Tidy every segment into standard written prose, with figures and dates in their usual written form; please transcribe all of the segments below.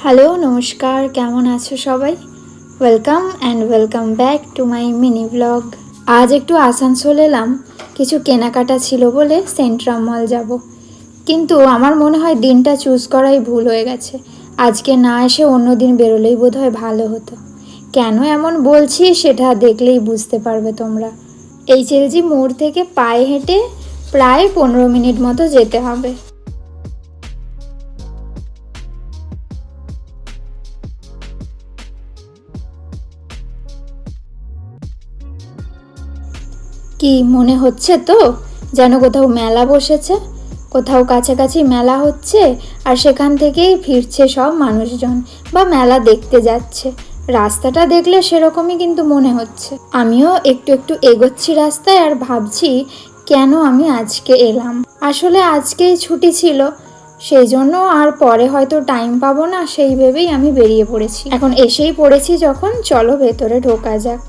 Hello, নমস্কার, কেমন আছো সবাই? Welcome back to my mini blog. আজ একটু আসানসোল এলাম, কিছু কেনাকাটা ছিল বলে সেন্ট্রাম মল যাব। কিন্তু আমার মনে হয় দিনটা চুজ করাই ভুল হয়ে গেছে। আজকে না এসে অন্য দিন বেরোলেই বোধহয় ভালো হতো। কেন এমন বলছি সেটা দেখলেই বুঝতে পারবে তোমরা। এইচএলজি মোড় থেকে পায়ে হেঁটে প্রায় 15 মিনিট মতো যেতে হবে। কি মনে হচ্ছে তো যেন কোথাও মেলা বসেছে, কোথাও কাছাকাছি মেলা হচ্ছে আর সেখান থেকেই ফিরছে সব মানুষজন বা মেলা দেখতে যাচ্ছে। রাস্তাটা দেখলে সেরকমই কিন্তু মনে হচ্ছে। আমিও একটু একটু এগোচ্ছি রাস্তায় আর ভাবছি কেন আমি আজকে এলাম। আসলে আজকেই ছুটি ছিল, সেই জন্য আর পরে হয়তো টাইম পাবো না সেই ভেবেই আমি বেরিয়ে পড়েছি। এখন এসেই পড়েছি যখন, চলো ভেতরে ঢোকা যাক।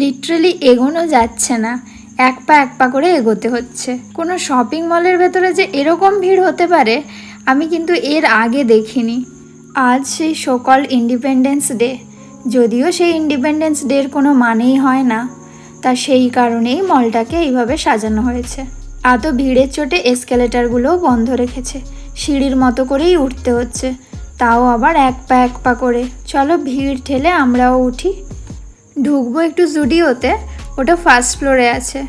লিটারালি এগোনো যাচ্ছে না, এক পা করে এগোতে হচ্ছে। কোনো শপিং মলের ভেতরে যে এরকম ভিড় হতে পারে আমি কিন্তু এর আগে দেখিনি। আজ সেই সকাল ইন্ডিপেন্ডেন্স ডে, যদিও সেই ইন্ডিপেন্ডেন্স ডের কোনো মানেই হয় না, তা সেই কারণেই মলটাকে এইভাবে সাজানো হয়েছে। এত ভিড়ের চোটে এসকেলেটারগুলোও বন্ধ রেখেছে, সিঁড়ির মতো করেই উঠতে হচ্ছে, তাও আবার এক পা করে। চলো ভিড় ঠেলে আমরাও উঠি। ঢুকবো একটু জুডিওতে, ওটা ফার্স্ট ফ্লোরে আছে।